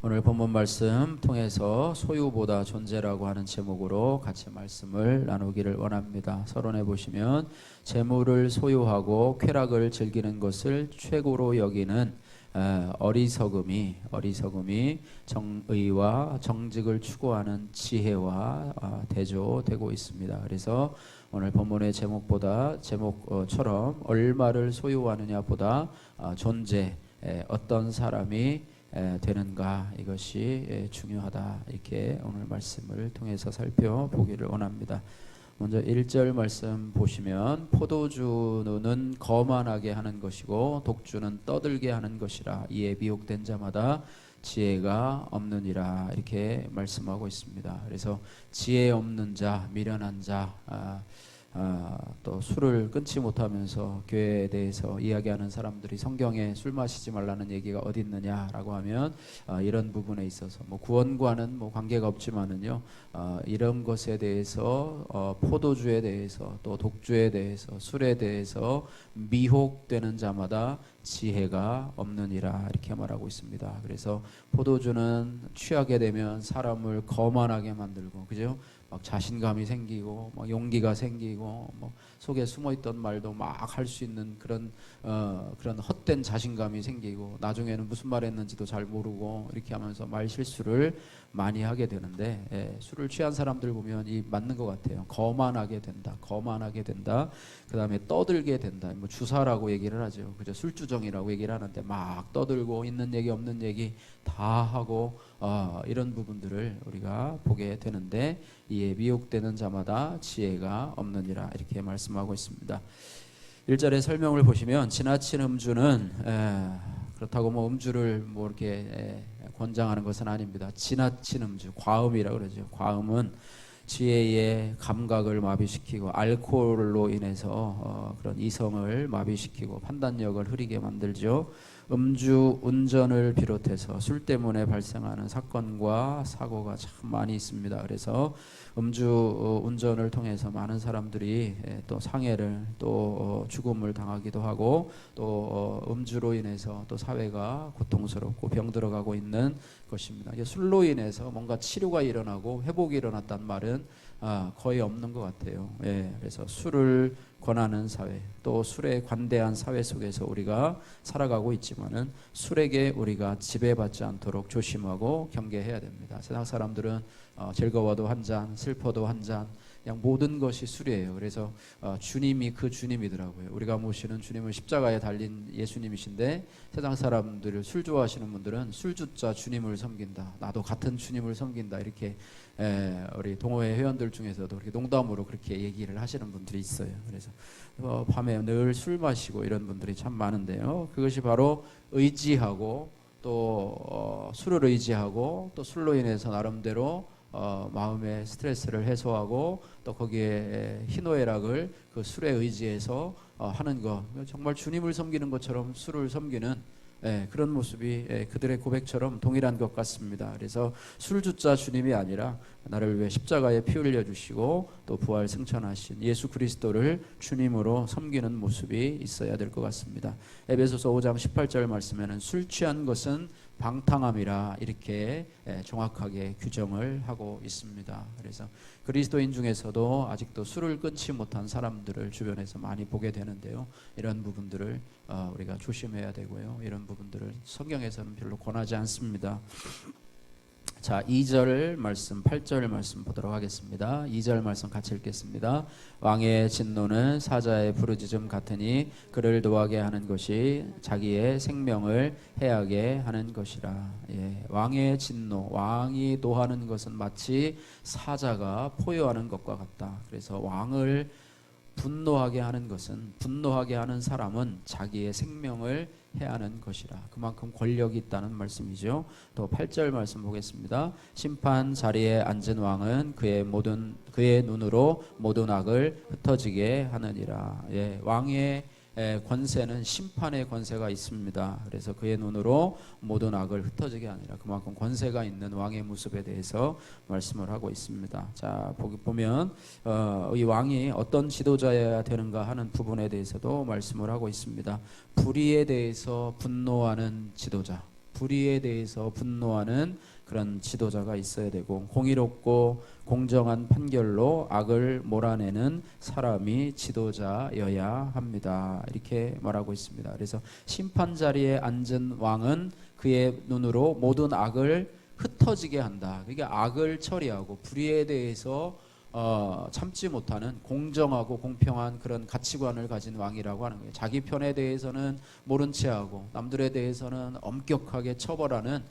오늘 본문 말씀 통해서 소유보다 존재라고 하는 제목으로 같이 말씀을 나누기를 원합니다. 서론에 보시면 재물을 소유하고 쾌락을 즐기는 것을 최고로 여기는 어리석음이 정의와 정직을 추구하는 지혜와 대조되고 있습니다. 그래서 오늘 본문의 제목처럼 얼마를 소유하느냐보다 존재, 어떤 사람이 되는가, 이것이 중요하다, 이렇게 오늘 말씀을 통해서 살펴보기를 원합니다. 먼저 1절 말씀 보시면 포도주는 거만하게 하는 것이고 독주는 떠들게 하는 것이라 이에 미혹된 자마다 지혜가 없느니라, 이렇게 말씀하고 있습니다. 그래서 지혜 없는 자, 미련한 자, 또 술을 끊지 못하면서 교회에 대해서 이야기하는 사람들이 성경에 술 마시지 말라는 얘기가 어디 있느냐라고 하면 이런 부분에 있어서 구원과는 관계가 없지만은요, 이런 것에 대해서 포도주에 대해서 또 독주에 대해서 술에 대해서 미혹되는 자마다 지혜가 없느니라, 이렇게 말하고 있습니다. 그래서 포도주는 취하게 되면 사람을 거만하게 만들고, 그죠? 막 자신감이 생기고, 막 용기가 생기고, 속에 숨어있던 말도 막 할 수 있는 그런 헛된 자신감이 생기고, 나중에는 무슨 말했는지도 잘 모르고 이렇게 하면서 말 실수를 많이 하게 되는데, 술을 취한 사람들 보면 이 맞는 것 같아요. 거만하게 된다. 그 다음에 떠들게 된다. 주사라고 얘기를 하죠. 그죠? 술주정이라고 얘기를 하는데 막 떠들고 있는 얘기 없는 얘기 다 하고 이런 부분들을 우리가 보게 되는데, 이에 미혹되는 자마다 지혜가 없느니라, 이렇게 말씀하고 있습니다. 1절의 설명을 보시면 지나친 음주는 그렇다고 음주를 이렇게 권장하는 것은 아닙니다. 지나친 음주, 과음이라고 그러죠. 과음은 지혜의 감각을 마비시키고 알코올로 인해서 그런 이성을 마비시키고 판단력을 흐리게 만들죠. 음주 운전을 비롯해서 술 때문에 발생하는 사건과 사고가 참 많이 있습니다. 그래서 음주 운전을 통해서 많은 사람들이 또 상해를 또 죽음을 당하기도 하고, 또 음주로 인해서 또 사회가 고통스럽고 병들어가고 있는 것입니다. 술로 인해서 뭔가 치료가 일어나고 회복이 일어났단 말은 거의 없는 것 같아요. 그래서 술을 권하는 사회, 또 술에 관대한 사회 속에서 우리가 살아가고 있지만은 술에게 우리가 지배받지 않도록 조심하고 경계해야 됩니다. 세상 사람들은 즐거워도 한 잔, 슬퍼도 한 잔, 그냥 모든 것이 술이에요. 그래서 주님이 그 주님이더라고요. 우리가 모시는 주님은 십자가에 달린 예수님이신데, 세상 사람들을 술 좋아하시는 분들은 술주자 주님을 섬긴다, 나도 같은 주님을 섬긴다, 이렇게 우리 동호회 회원들 중에서도 그렇게 농담으로 그렇게 얘기를 하시는 분들이 있어요. 그래서 밤에 늘 술 마시고 이런 분들이 참 많은데요, 그것이 바로 의지하고 또 술을 의지하고 또 술로 인해서 나름대로 마음의 스트레스를 해소하고 또 거기에 희노애락을 그 술에 의지해서 하는 것, 정말 주님을 섬기는 것처럼 술을 섬기는 그런 모습이 그들의 고백처럼 동일한 것 같습니다. 그래서 술주자 주님이 아니라 나를 위해 십자가에 피 흘려 주시고 또 부활 승천하신 예수 그리스도를 주님으로 섬기는 모습이 있어야 될 것 같습니다. 에베소서 5장 18절 말씀에는 술 취한 것은 방탕함이라, 이렇게 정확하게 규정을 하고 있습니다. 그래서 그리스도인 중에서도 아직도 술을 끊지 못한 사람들을 주변에서 많이 보게 되는데요, 이런 부분들을 우리가 조심해야 되고요, 이런 부분들을 성경에서는 별로 권하지 않습니다. 자, 2절 말씀, 8절 말씀 보도록 하겠습니다. 2절 말씀 같이 읽겠습니다. 왕의 진노는 사자의 부르짖음 같으니 그를 노하게 하는 것이 자기의 생명을 해하게 하는 것이라. 왕의 진노, 왕이 노하는 것은 마치 사자가 포효하는 것과 같다. 그래서 왕을 분노하게 하는 것은, 분노하게 하는 사람은 자기의 생명을 해하는 것이라. 그만큼 권력이 있다는 말씀이죠. 또 8절 말씀 보겠습니다. 심판 자리에 앉은 왕은 그의 눈으로 모든 악을 흩어지게 하느니라. 왕의 권세는 심판의 권세가 있습니다. 그래서 그의 눈으로 모든 악을 흩어지게 하니라. 그만큼 권세가 있는 왕의 모습에 대해서 말씀을 하고 있습니다. 자, 보면 이 왕이 어떤 지도자여야 되는가 하는 부분에 대해서도 말씀을 하고 있습니다. 불의에 대해서 분노하는 지도자, 불의에 대해서 분노하는 그런 지도자가 있어야 되고, 공의롭고 공정한 판결로 악을 몰아내는 사람이 지도자여야 합니다. 이렇게 말하고 있습니다. 그래서 심판 자리에 앉은 왕은 그의 눈으로 모든 악을 흩어지게 한다. 그러니까 악을 처리하고 불의에 대해서 참지 못하는 공정하고 공평한 그런 가치관을 가진 왕이라고 하는 거예요. 자기 편에 대해서는 모른 체하고 남들에 대해서는 엄격하게 처벌하는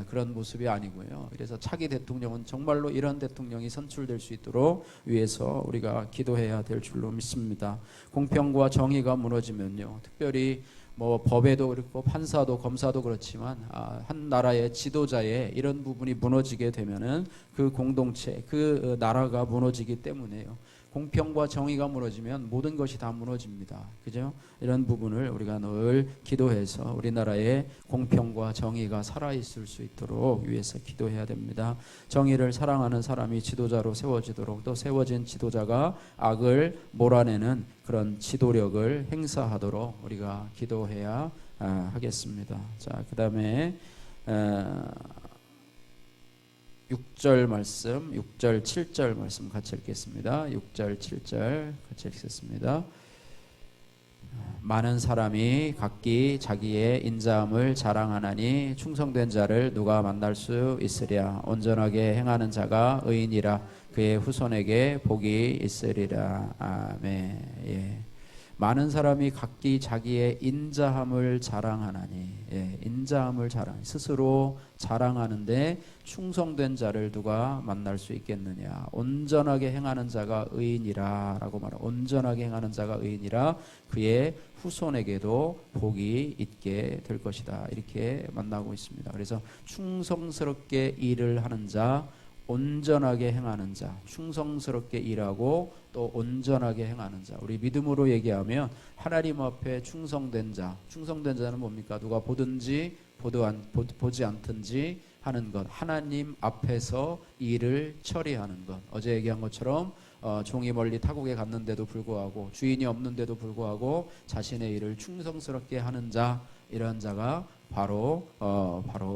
그런 모습이 아니고요. 그래서 차기 대통령은 정말로 이런 대통령이 선출될 수 있도록 위해서 우리가 기도해야 될 줄로 믿습니다. 공평과 정의가 무너지면요, 특별히 뭐 법에도 그렇고 판사도 검사도 그렇지만 한 나라의 지도자의 이런 부분이 무너지게 되면은 그 공동체, 그 나라가 무너지기 때문에요. 공평과 정의가 무너지면 모든 것이 다 무너집니다. 그죠? 이런 부분을 우리가 늘 기도해서 우리나라의 공평과 정의가 살아있을 수 있도록 위해서 기도해야 됩니다. 정의를 사랑하는 사람이 지도자로 세워지도록, 또 세워진 지도자가 악을 몰아내는 그런 지도력을 행사하도록 우리가 기도해야 하겠습니다. 자, 그 다음에 6절 말씀, 6절, 7절 말씀 같이 읽겠습니다. 6절, 7절 같이 읽겠습니다. 많은 사람이 각기 자기의 인자함을 자랑하나니 충성된 자를 누가 만날 수 있으랴. 온전하게 행하는 자가 의인이라. 그의 후손에게 복이 있으리라. 아멘. 예. 많은 사람이 각기 자기의 인자함을 자랑하나니, 인자함을 스스로 자랑하는데 충성된 자를 누가 만날 수 있겠느냐. 온전하게 행하는 자가 의인이라 라고 말합니다. 온전하게 행하는 자가 의인이라. 그의 후손에게도 복이 있게 될 것이다. 이렇게 만나고 있습니다. 그래서 충성스럽게 일을 하는 자, 온전하게 행하는 자, 충성스럽게 일하고 또 온전하게 행하는 자. 우리 믿음으로 얘기하면 하나님 앞에 충성된 자. 충성된 자는 뭡니까? 누가 보든지 보지 않든지 하는 것. 하나님 앞에서 일을 처리하는 것. 어제 얘기한 것처럼 종이 멀리 타국에 갔는데도 불구하고, 주인이 없는데도 불구하고 자신의 일을 충성스럽게 하는 자, 이런 자가 바로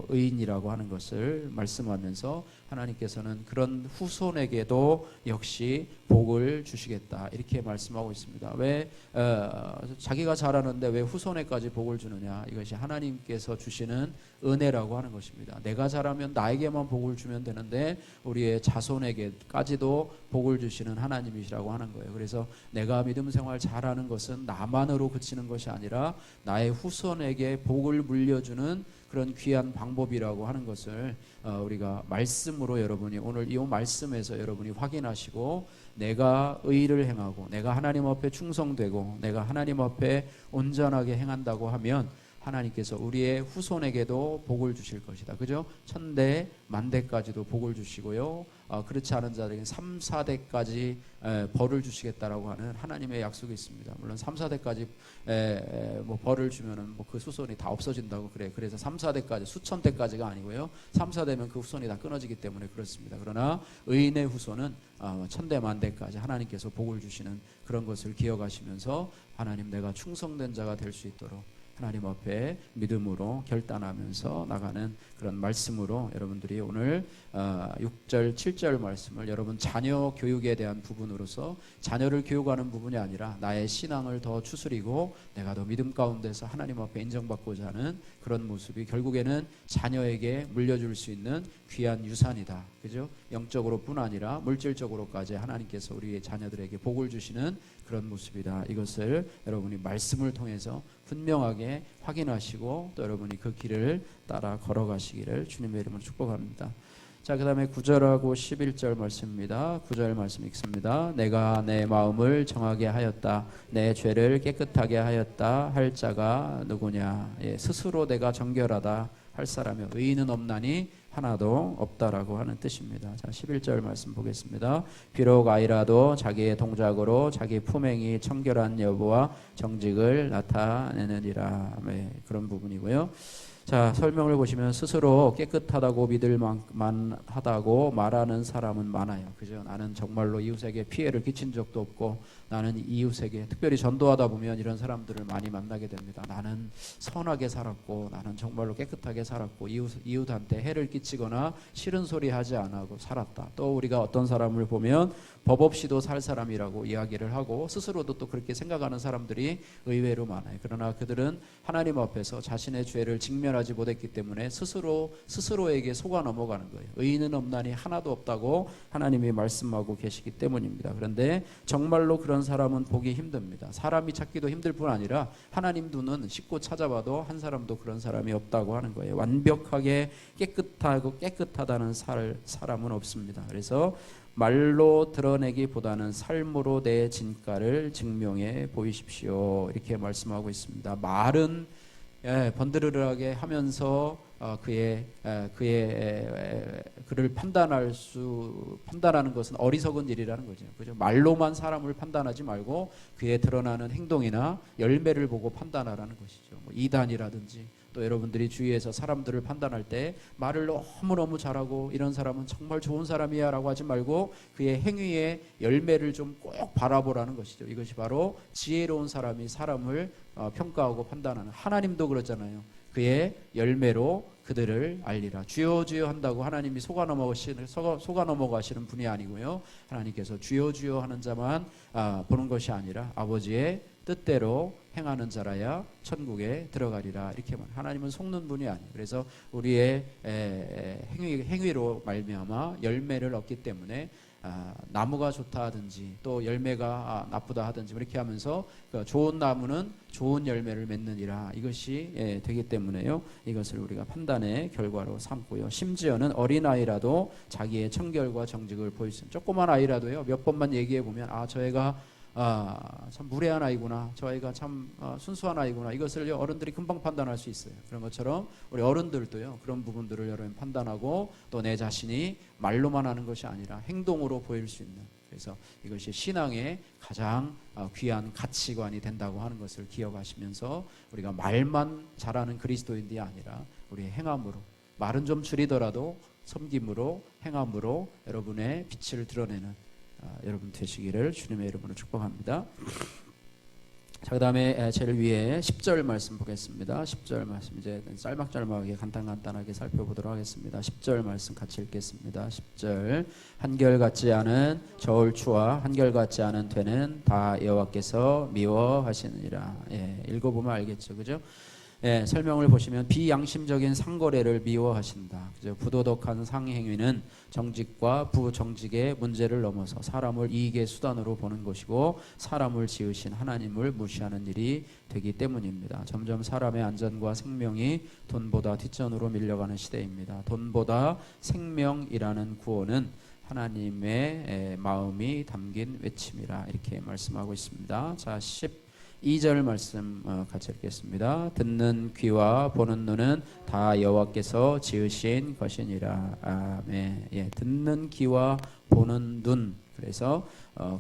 의인이라고 하는 것을 말씀하면서 하나님께서는 그런 후손에게도 역시 복을 주시겠다, 이렇게 말씀하고 있습니다. 왜 자기가 잘하는데 왜 후손에까지 복을 주느냐? 이것이 하나님께서 주시는 은혜라고 하는 것입니다. 내가 잘하면 나에게만 복을 주면 되는데 우리의 자손에게까지도 복을 주시는 하나님이시라고 하는 거예요. 그래서 내가 믿음 생활 잘하는 것은 나만으로 그치는 것이 아니라 나의 후손에게 복을 물려주는 그런 귀한 방법이라고 하는 것을 우리가 말씀으로 여러분이 오늘 이 말씀에서 여러분이 확인하시고, 내가 의를 행하고 내가 하나님 앞에 충성되고 내가 하나님 앞에 온전하게 행한다고 하면 하나님께서 우리의 후손에게도 복을 주실 것이다. 그죠? 천대 만대까지도 복을 주시고요. 그렇지 않은 자들에게 3, 4대까지 벌을 주시겠다라고 하는 하나님의 약속이 있습니다. 물론 3, 4대까지 뭐 벌을 주면은 뭐 그 후손이 다 없어진다고 그래. 그래서 3, 4대까지, 수천 대까지가 아니고요. 3, 4대면 그 후손이 다 끊어지기 때문에 그렇습니다. 그러나 의인의 후손은 천대 만대까지 하나님께서 복을 주시는 그런 것을 기억하시면서 하나님, 내가 충성된 자가 될 수 있도록 하나님 앞에 믿음으로 결단하면서 나가는 그런 말씀으로 여러분들이 오늘 6절, 7절 말씀을 여러분 자녀 교육에 대한 부분으로서, 자녀를 교육하는 부분이 아니라 나의 신앙을 더 추스리고 내가 더 믿음 가운데서 하나님 앞에 인정받고자 하는 그런 모습이 결국에는 자녀에게 물려줄 수 있는 귀한 유산이다. 그죠? 영적으로뿐 아니라 물질적으로까지 하나님께서 우리의 자녀들에게 복을 주시는 그런 모습이다. 이것을 여러분이 말씀을 통해서 분명하게 확인하시고 또 여러분이 그 길을 따라 걸어가시기를 주님의 이름으로 축복합니다. 자, 그 다음에 9절하고 11절 말씀입니다. 9절 말씀 읽습니다. 내가 내 마음을 정하게 하였다. 내 죄를 깨끗하게 하였다. 할 자가 누구냐? 스스로 내가 정결하다 할 사람이 의인은 없나니 하나도 없다라고 하는 뜻입니다. 자, 11절 말씀 보겠습니다. 비록 아이라도 자기의 동작으로 자기 품행이 청결한 여부와 정직을 나타내느니라. 그런 부분이고요. 자, 설명을 보시면 스스로 깨끗하다고 믿을 만하다고 말하는 사람은 많아요. 그죠? 나는 정말로 이웃에게 피해를 끼친 적도 없고, 나는 이웃에게 특별히 전도하다 보면 이런 사람들을 많이 만나게 됩니다. 나는 선하게 살았고, 나는 정말로 깨끗하게 살았고, 이웃한테 해를 끼치거나 싫은 소리 하지 않고 살았다. 또 우리가 어떤 사람을 보면 법 없이도 살 사람이라고 이야기를 하고, 스스로도 또 그렇게 생각하는 사람들이 의외로 많아요. 그러나 그들은 하나님 앞에서 자신의 죄를 직면하지 못했기 때문에 스스로에게 속아 넘어가는 거예요. 의인은 없나니 하나도 없다고 하나님이 말씀하고 계시기 때문입니다. 그런데 정말로 그런 사람은 보기 힘듭니다. 사람이 찾기도 힘들 뿐 아니라 하나님 눈은 씻고 찾아봐도 한 사람도 그런 사람이 없다고 하는 거예요. 완벽하게 깨끗하다는 사람은 없습니다. 그래서 말로 드러내기보다는 삶으로 내 진가를 증명해 보이십시오. 이렇게 말씀하고 있습니다. 말은 번드르르하게 하면서 그를 판단하는 것은 어리석은 일이라는 거죠. 그죠? 말로만 사람을 판단하지 말고 그의 드러나는 행동이나 열매를 보고 판단하라는 것이죠. 뭐 이단이라든지 또 여러분들이 주위에서 사람들을 판단할 때 말을 너무너무 잘하고 이런 사람은 정말 좋은 사람이야 라고 하지 말고 그의 행위의 열매를 좀 꼭 바라보라는 것이죠. 이것이 바로 지혜로운 사람이 사람을 평가하고 판단하는, 하나님도 그렇잖아요. 그의 열매로 그들을 알리라. 주여 주여 한다고 하나님이 속아 넘어가시는 분이 아니고요. 하나님께서 주여 주여 하는 자만 보는 것이 아니라 아버지의 뜻대로 행하는 자라야 천국에 들어가리라. 이렇게 말. 하나님은 속는 분이 아니에요. 그래서 우리의 행위로 말미암아 열매를 얻기 때문에 나무가 좋다 하든지 또 열매가 나쁘다 하든지 이렇게 하면서 좋은 나무는 좋은 열매를 맺느니라, 이것이 되기 때문에요. 이것을 우리가 판단의 결과로 삼고요. 심지어는 어린아이라도 자기의 청결과 정직을 보일 수 있는, 조그만 아이라도요, 몇 번만 얘기해 보면 저 애가 참 무례한 아이구나, 저 아이가 참 순수한 아이구나, 이것을 어른들이 금방 판단할 수 있어요. 그런 것처럼 우리 어른들도요, 그런 부분들을 여러분 판단하고 또 내 자신이 말로만 하는 것이 아니라 행동으로 보일 수 있는, 그래서 이것이 신앙의 가장 귀한 가치관이 된다고 하는 것을 기억하시면서 우리가 말만 잘하는 그리스도인이 아니라 우리의 행함으로, 말은 좀 줄이더라도 섬김으로, 행함으로 여러분의 빛을 드러내는 여러분 되시기를 주님의 이름으로 축복합니다. 자, 그 다음에 제일 위에 10절 말씀 보겠습니다. 10절 말씀 이제 짤막짤막하게 간단하게 살펴보도록 하겠습니다. 10절 말씀 같이 읽겠습니다. 10절. 한결같지 않은 저울추와 한결같지 않은 되는 다 여호와께서 미워하시느니라. 읽어보면 알겠죠, 그죠? 설명을 보시면 비양심적인 상거래를 미워하신다. 그죠? 부도덕한 상행위는 정직과 부정직의 문제를 넘어서 사람을 이익의 수단으로 보는 것이고 사람을 지으신 하나님을 무시하는 일이 되기 때문입니다. 점점 사람의 안전과 생명이 돈보다 뒷전으로 밀려가는 시대입니다. 돈보다 생명이라는 구호는 하나님의 마음이 담긴 외침이라, 이렇게 말씀하고 있습니다. 자, 12절 말씀 같이 읽겠습니다. 듣는 귀와 보는 눈은 다 여호와께서 지으신 것이니라. 아멘. 듣는 귀와 보는 눈, 그래서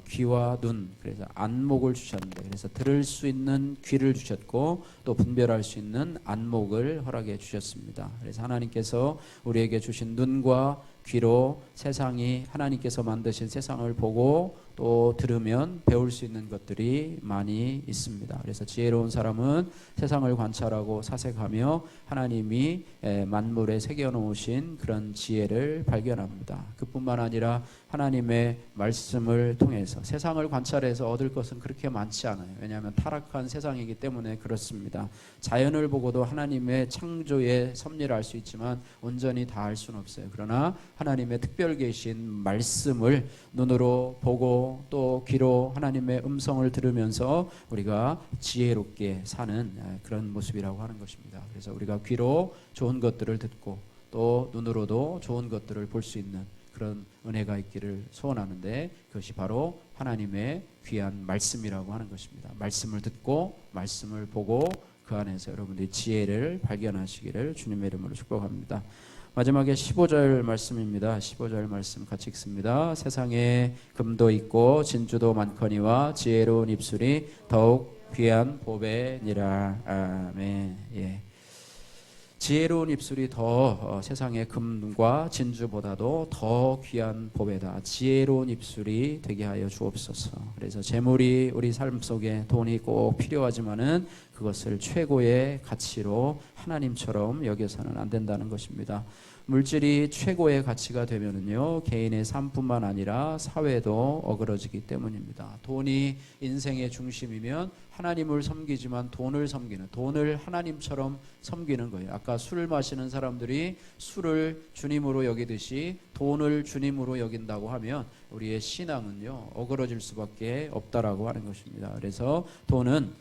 귀와 눈, 그래서 안목을 주셨는데, 그래서 들을 수 있는 귀를 주셨고 또 분별할 수 있는 안목을 허락해 주셨습니다. 그래서 하나님께서 우리에게 주신 눈과 귀로 세상이, 하나님께서 만드신 세상을 보고 또 들으면 배울 수 있는 것들이 많이 있습니다. 그래서 지혜로운 사람은 세상을 관찰하고 사색하며 하나님이 만물에 새겨놓으신 그런 지혜를 발견합니다. 그뿐만 아니라 하나님의 말씀을 통해서 세상을 관찰해서 얻을 것은 그렇게 많지 않아요. 왜냐하면 타락한 세상이기 때문에 그렇습니다. 자연을 보고도 하나님의 창조의 섭리를 알 수 있지만 온전히 다 알 수는 없어요. 그러나 하나님의 특별 계신 말씀을 눈으로 보고 또 귀로 하나님의 음성을 들으면서 우리가 지혜롭게 사는 그런 모습이라고 하는 것입니다. 그래서 우리가 귀로 좋은 것들을 듣고 또 눈으로도 좋은 것들을 볼 수 있는 그런 은혜가 있기를 소원하는데, 그것이 바로 하나님의 귀한 말씀이라고 하는 것입니다. 말씀을 듣고 말씀을 보고 그 안에서 여러분들이 지혜를 발견하시기를 주님의 이름으로 축복합니다. 마지막에 15절 말씀입니다. 15절 말씀 같이 읽습니다. 세상에 금도 있고 진주도 많거니와 지혜로운 입술이 더욱 귀한 보배니라. 아멘. 지혜로운 입술이 더 세상의 금과 진주보다도 더 귀한 보배다. 지혜로운 입술이 되게 하여 주옵소서. 그래서 재물이 우리 삶 속에 돈이 꼭 필요하지만은 그것을 최고의 가치로 하나님처럼 여겨서는 안 된다는 것입니다. 물질이 최고의 가치가 되면은요, 개인의 삶뿐만 아니라 사회도 어그러지기 때문입니다. 돈이 인생의 중심이면 하나님을 섬기지만 돈을 하나님처럼 섬기는 거예요. 아까 술을 마시는 사람들이 술을 주님으로 여기듯이 돈을 주님으로 여긴다고 하면 우리의 신앙은요, 어그러질 수밖에 없다라고 하는 것입니다. 그래서 돈은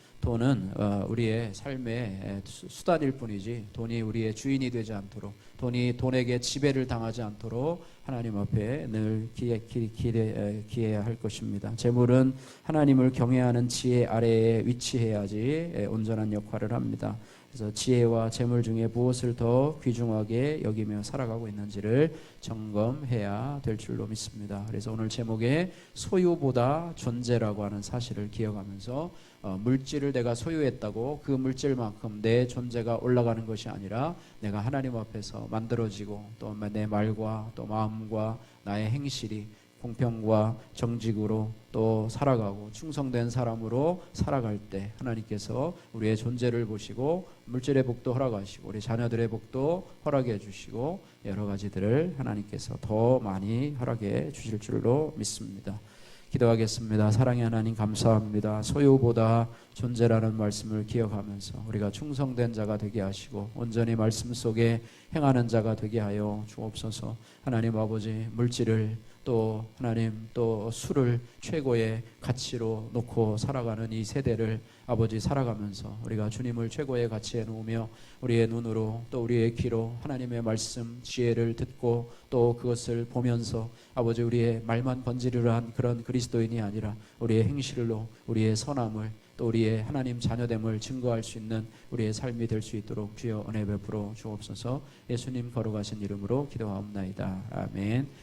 우리의 삶의 수단일 뿐이지 돈이 우리의 주인이 되지 않도록, 돈이 돈에게 지배를 당하지 않도록 하나님 앞에 늘 기해야 할 것입니다. 재물은 하나님을 경외하는 지혜 아래에 위치해야지 온전한 역할을 합니다. 그래서 지혜와 재물 중에 무엇을 더 귀중하게 여기며 살아가고 있는지를 점검해야 될 줄로 믿습니다. 그래서 오늘 제목에 소유보다 존재라고 하는 사실을 기억하면서 물질을 내가 소유했다고 그 물질만큼 내 존재가 올라가는 것이 아니라 내가 하나님 앞에서 만들어지고 또 내 말과 또 마음과 나의 행실이 공평과 정직으로 또 살아가고 충성된 사람으로 살아갈 때 하나님께서 우리의 존재를 보시고 물질의 복도 허락하시고 우리 자녀들의 복도 허락해 주시고 여러 가지들을 하나님께서 더 많이 허락해 주실 줄로 믿습니다. 기도하겠습니다. 사랑의 하나님 감사합니다. 소유보다 존재라는 말씀을 기억하면서 우리가 충성된 자가 되게 하시고 온전히 말씀 속에 행하는 자가 되게 하여 주옵소서. 하나님 아버지, 물질을 또 하나님 또 술을 최고의 가치로 놓고 살아가는 이 세대를 아버지 살아가면서 우리가 주님을 최고의 가치에 놓으며 우리의 눈으로 또 우리의 귀로 하나님의 말씀 지혜를 듣고 또 그것을 보면서 아버지 우리의 말만 번지르르한 그런 그리스도인이 아니라 우리의 행실로 우리의 선함을 또 우리의 하나님 자녀됨을 증거할 수 있는 우리의 삶이 될 수 있도록 주여 은혜 베풀어 주옵소서. 예수님 거룩하신 이름으로 기도하옵나이다. 아멘.